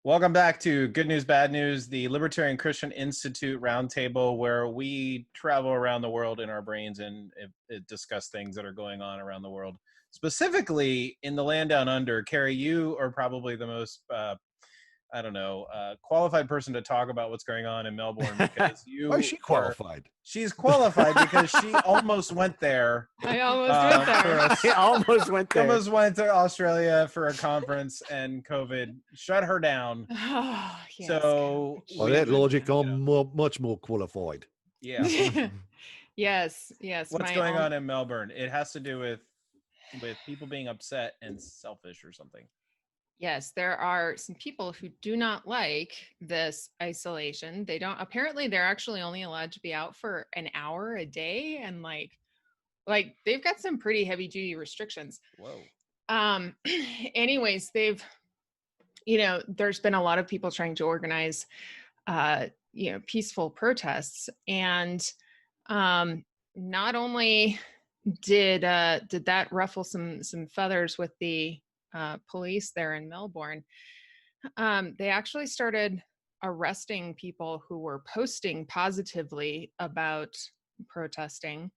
Welcome back to Good News, Bad News, the Libertarian Christian Institute Roundtable, where we travel around the world in our brains and discuss things that are going on around the world. Specifically, in the land down under, Kerry, you are probably the most, qualified person to talk about what's going on in Melbourne because you Why is she qualified? She's qualified because she almost went there. I almost went there. I almost went there. Almost went to Australia for a conference and COVID shut her down. Oh, yes, so By that logic, I'm much more qualified. Yeah. yes. What's going on in Melbourne? It has to do with people being upset and selfish or something. Yes, there are some people who do not like this isolation. Apparently they're actually only allowed to be out for an hour a day, and like they've got some pretty heavy duty restrictions. Whoa. Anyways, there's been a lot of people trying to organize peaceful protests, and not only did that ruffle some feathers with the police there in Melbourne, they actually started arresting people who were posting positively about protesting,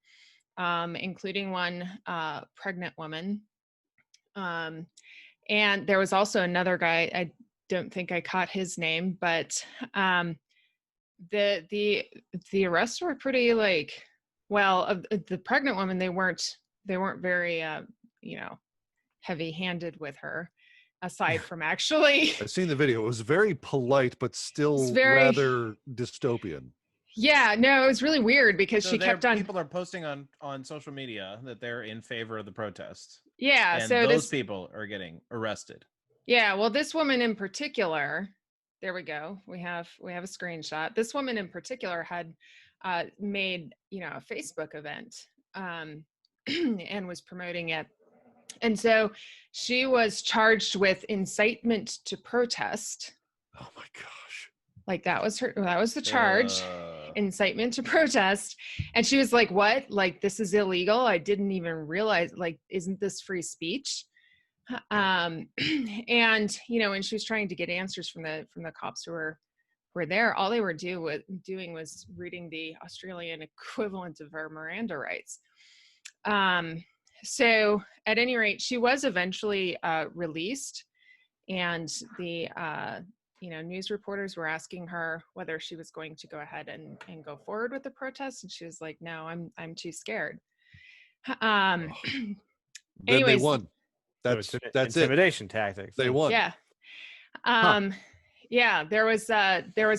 including one pregnant woman. And there was also another guy, I don't think I caught his name, but the arrests were pretty the pregnant woman, they weren't very heavy-handed with her, aside from actually I've seen the video. It was very polite, but still rather dystopian. Yeah, no, it was really weird because she kept on. People are posting on social media that they're in favor of the protest. Yeah, and so those people are getting arrested. Yeah, well, this woman in particular, there we go. We have a screenshot. This woman in particular had made a Facebook event and was promoting it. And so she was charged with incitement to protest. Oh my gosh. That was the charge, incitement to protest. And she was like, what? This is illegal. I didn't even realize, isn't this free speech? And, when she was trying to get answers from the cops who were there, all they were doing was reading the Australian equivalent of our Miranda rights. So at any rate, she was eventually released, and the news reporters were asking her whether she was going to go ahead and go forward with the protest, and she was like, "No, I'm too scared." Then anyways, they won. That's intimidation tactics. They won. Yeah. Yeah. There was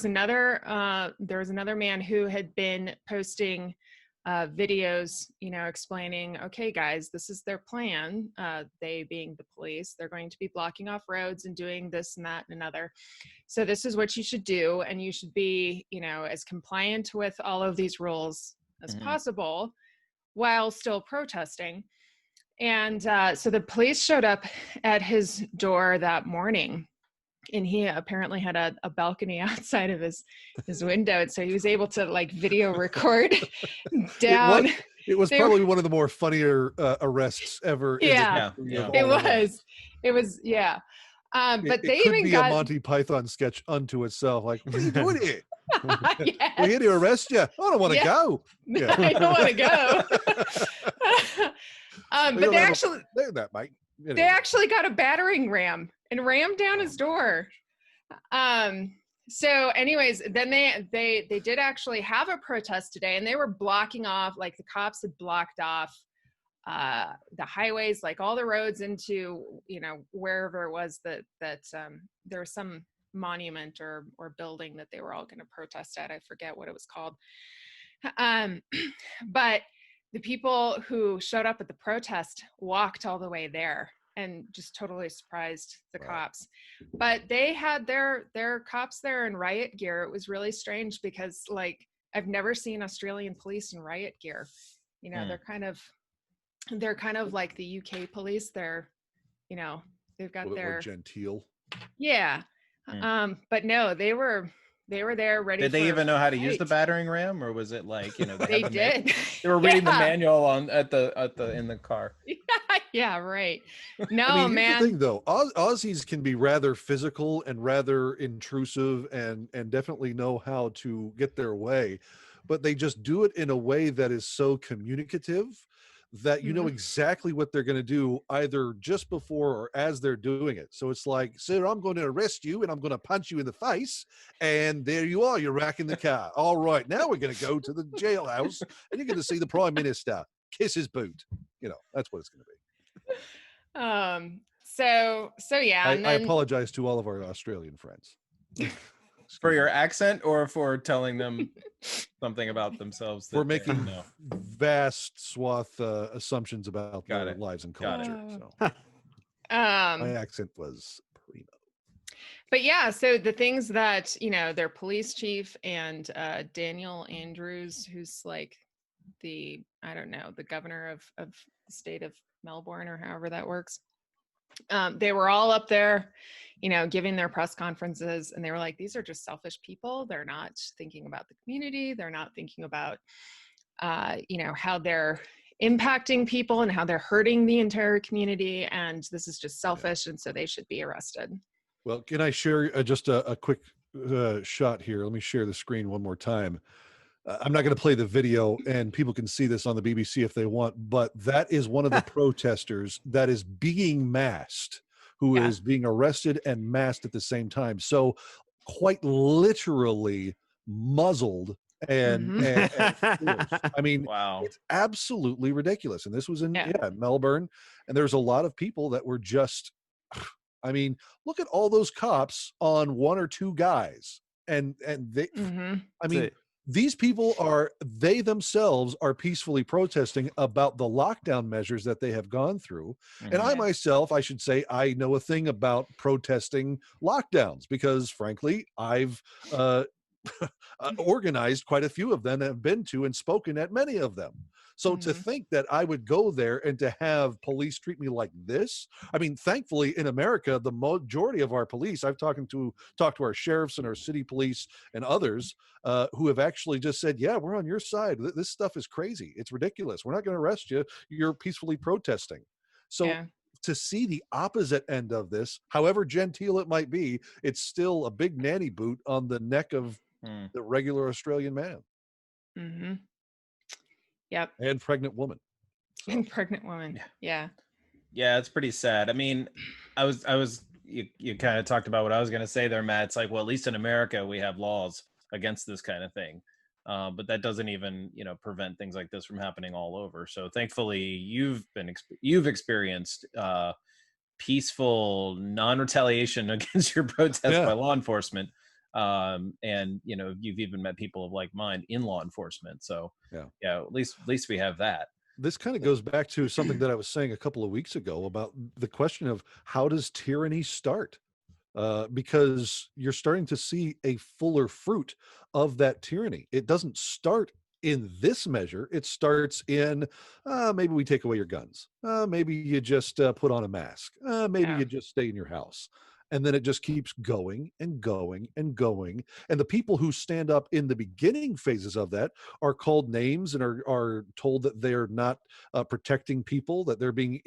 another man who had been posting videos, explaining, okay, guys, this is their plan. They being the police, they're going to be blocking off roads and doing this and that and another. So this is what you should do. And you should be, as compliant with all of these rules as possible while still protesting. And so the police showed up at his door that morning, and he apparently had a balcony outside of his window. And so he was able to video record down. It was probably one of the more funnier arrests ever. Yeah, it was. It was, yeah. But they even got a Monty Python sketch unto itself. What are you doing here? Yes. We're here to arrest you. I don't want to go. Yeah. I don't want to go. But they actually do that, mate. They actually got a battering ram and rammed down his door. So anyways, then they did actually have a protest today, and they were blocking off, the cops had blocked off the highways, all the roads into, wherever it was that there was some monument or building that they were all going to protest at. I forget what it was called. But the people who showed up at the protest walked all the way there and just totally surprised the cops. But they had their cops there in riot gear. It was really strange because I've never seen Australian police in riot gear. They're kind of like the UK police. They're, they've got their more genteel. Yeah. But no, they were They were there ready. Did they even know how to use the battering ram, or was it like, you know, they did? They were reading the manual in the car. Yeah, right. No, I mean, here's man. the thing, though. Aussies can be rather physical and rather intrusive, and definitely know how to get their way, but they just do it in a way that is so communicative that you know exactly what they're going to do either just before or as they're doing it. So it's like, sir, I'm going to arrest you and I'm going to punch you in the face, and there you are, you're racking the car. All right, now we're going to go to the jailhouse and you're going to see the prime minister kiss his boot. You know, that's what it's going to be. So yeah, I apologize to all of our Australian friends. For your accent, or for telling them something about themselves? We're making vast swath assumptions about their lives and culture. So my accent was primo. But yeah, so the things that, you know, their police chief and Daniel Andrews, who's like the governor of the state of Melbourne, or however that works. They were all up there, you know, giving their press conferences, and they were like, these are just selfish people. They're not thinking about the community. They're not thinking about, you know, how they're impacting people and how they're hurting the entire community. And this is just selfish. And so they should be arrested. Well, can I share just a quick shot here? Let me share the screen one more time. I'm not going to play the video, and people can see this on the BBC if they want, but that is one of the protesters that is being masked, who is being arrested and masked at the same time. So quite literally muzzled and I mean, wow, it's absolutely ridiculous. And this was in Melbourne, and there's a lot of people that were just, I mean, look at all those cops on one or two guys, and they, I mean, these people they themselves are peacefully protesting about the lockdown measures that they have gone through. And I myself, I should say, I know a thing about protesting lockdowns, because frankly, I've organized quite a few of them, and have been to and spoken at many of them. So to think that I would go there and to have police treat me like this, I mean, thankfully in America, the majority of our police, I've talked to our sheriffs and our city police and others who have actually just said, yeah, we're on your side. This stuff is crazy. It's ridiculous. We're not going to arrest you. You're peacefully protesting. So to see the opposite end of this, however genteel it might be, it's still a big nanny boot on the neck of the regular Australian man. Yep. And pregnant woman. So. And pregnant woman. Yeah. Yeah, it's pretty sad. I mean, you kind of talked about what I was going to say there, Matt. It's like, well, at least in America, we have laws against this kind of thing. But that doesn't even, you know, prevent things like this from happening all over. So thankfully you've experienced peaceful non-retaliation against your protest by law enforcement. And you know, you've even met people of like mind in law enforcement. So at least we have that. This kind of goes back to something that I was saying a couple of weeks ago about the question of how does tyranny start? Because you're starting to see a fuller fruit of that tyranny. It doesn't start in this measure. It starts in maybe we take away your guns. Maybe you just put on a mask. Maybe you just stay in your house. And then it just keeps going and going and going. And the people who stand up in the beginning phases of that are called names and are told that they're not protecting people, that they're being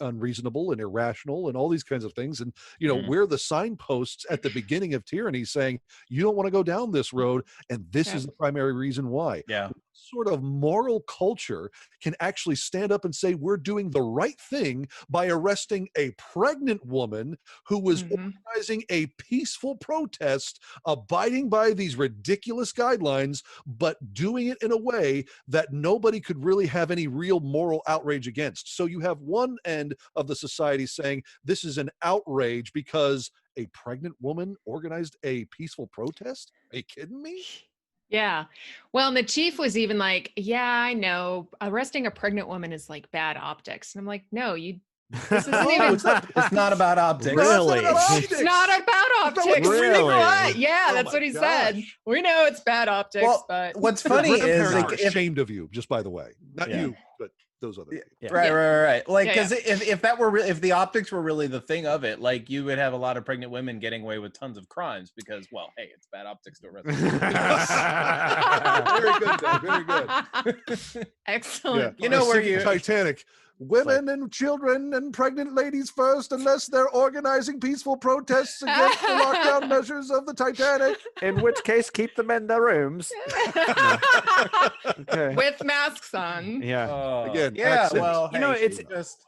unreasonable and irrational and all these kinds of things. And, you know, we're the signposts at the beginning of tyranny saying, you don't want to go down this road. And this is the primary reason why. Yeah. Sort of moral culture can actually stand up and say, we're doing the right thing by arresting a pregnant woman who was organizing a peaceful protest, abiding by these ridiculous guidelines, but doing it in a way that nobody could really have any real moral outrage against. So you have one end of the society saying this is an outrage because a pregnant woman organized a peaceful protest? Are you kidding me? Yeah. Well, and the chief was even like, yeah, I know arresting a pregnant woman is like bad optics. And I'm like, no, this isn't even. It's not about optics. Really? It's not about optics. Really? Yeah, that's what he said. We know it's bad optics, but what's funny is I'm ashamed of you, just by the way. Not you, but those other people. Yeah. Right. Like, Yeah, because if that were if the optics were really the thing of it, like you would have a lot of pregnant women getting away with tons of crimes because, well, hey, it's bad optics to arrest them. Very good, Doug. Very good. Excellent. You know where Sinking you Titanic. Women and children and pregnant ladies first, unless they're organizing peaceful protests against the lockdown measures of the Titanic. In which case, keep them in their rooms. Okay. With masks on. Yeah. Again, yeah. accents. Well, You know, hey, it's- she's just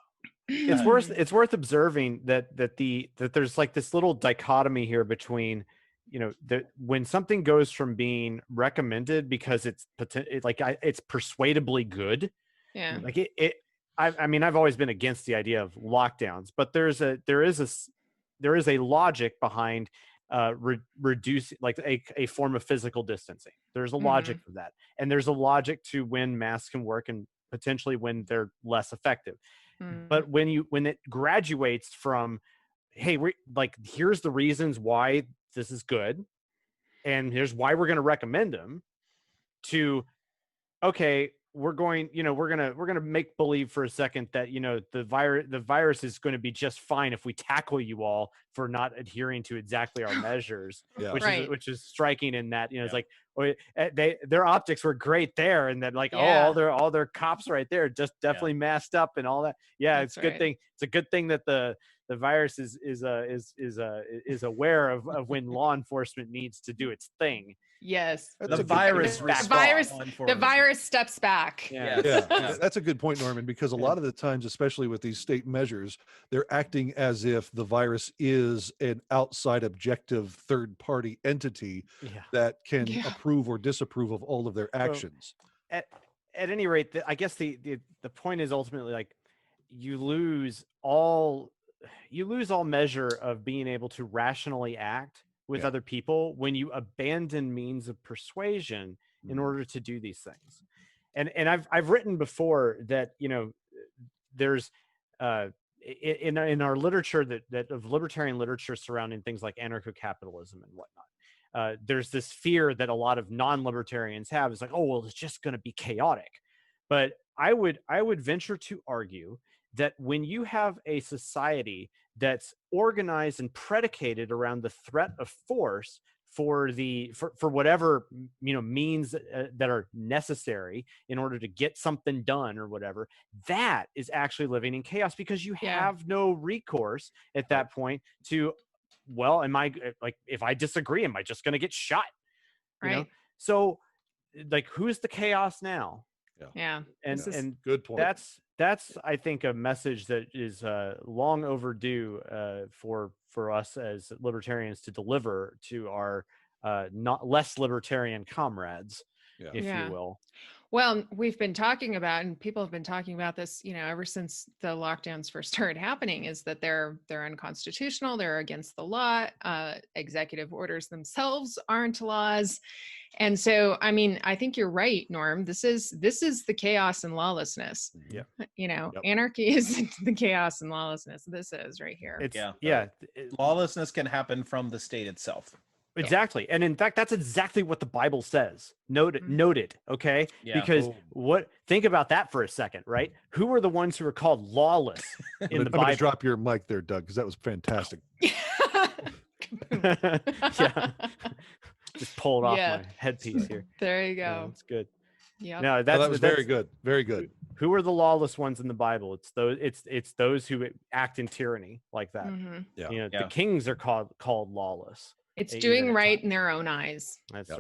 It's worth observing that there's like this little dichotomy here between, you know, when something goes from being recommended because it's it's persuadably good. Yeah. Like I mean, I've always been against the idea of lockdowns, but there is a logic behind reduce like a form of physical distancing. There's a logic for that, and there's a logic to when masks can work and potentially when they're less effective. But when it graduates from, hey, we're like, here's the reasons why this is good, and here's why we're going to recommend them, to, okay, we're going to make believe for a second that, you know, the virus is going to be just fine if we tackle you all for not adhering to exactly our measures. Yeah. which is striking in that, you know, it's like, their optics were great there, and then like, Yeah. all their cops right there just definitely masked up and all that. Yeah, That's it's a good right. thing. It's a good thing that the virus is aware of when law enforcement needs to do its thing. Yes. the virus. The virus steps back. Yeah. Yeah, that's a good point, Norman, because a lot of the times, especially with these state measures, they're acting as if the virus is an outside objective third party entity that can approve or disapprove of all of their actions. At any rate, I guess the point is ultimately, like, you lose all measure of being able to rationally act with other people when you abandon means of persuasion in order to do these things. And I've written before that, you know, there's in our literature that of libertarian literature surrounding things like anarcho-capitalism and whatnot, there's this fear that a lot of non-libertarians have, is like, oh, well, it's just going to be chaotic. But I would venture to argue that when you have a society that's organized and predicated around the threat of force for whatever, you know, means that are necessary in order to get something done or whatever, that is actually living in chaos, because you have no recourse at that point to, well, am I, like, if I disagree, am I just going to get shot? You know? So, like, who's the chaos now? Yeah. And good point. That's I think a message that is long overdue for us as libertarians to deliver to our not less libertarian comrades, if you will. Well, we've been talking about, and people have been talking about this, you know, ever since the lockdowns first started happening, is that they're unconstitutional, they're against the law. Executive orders themselves aren't laws. And so, I mean, I think you're right, Norm. This is the chaos and lawlessness. Yeah. You know, anarchy is the chaos and lawlessness. This is right here. Lawlessness can happen from the state itself. Exactly. And in fact, that's exactly what the Bible says. Noted. Okay. Yeah. Because think about that for a second, right? Who are the ones who are called lawless in the Bible? I'm going to drop your mic there, Doug, because that was fantastic. Yeah. Just pulled off my headpiece here. There you go. That's good. Yeah. No, that was very good. Very good. Who are the lawless ones in the Bible? It's those who act in tyranny like that. Mm-hmm. You know, the kings are called lawless. It's doing right in their own eyes. That's right.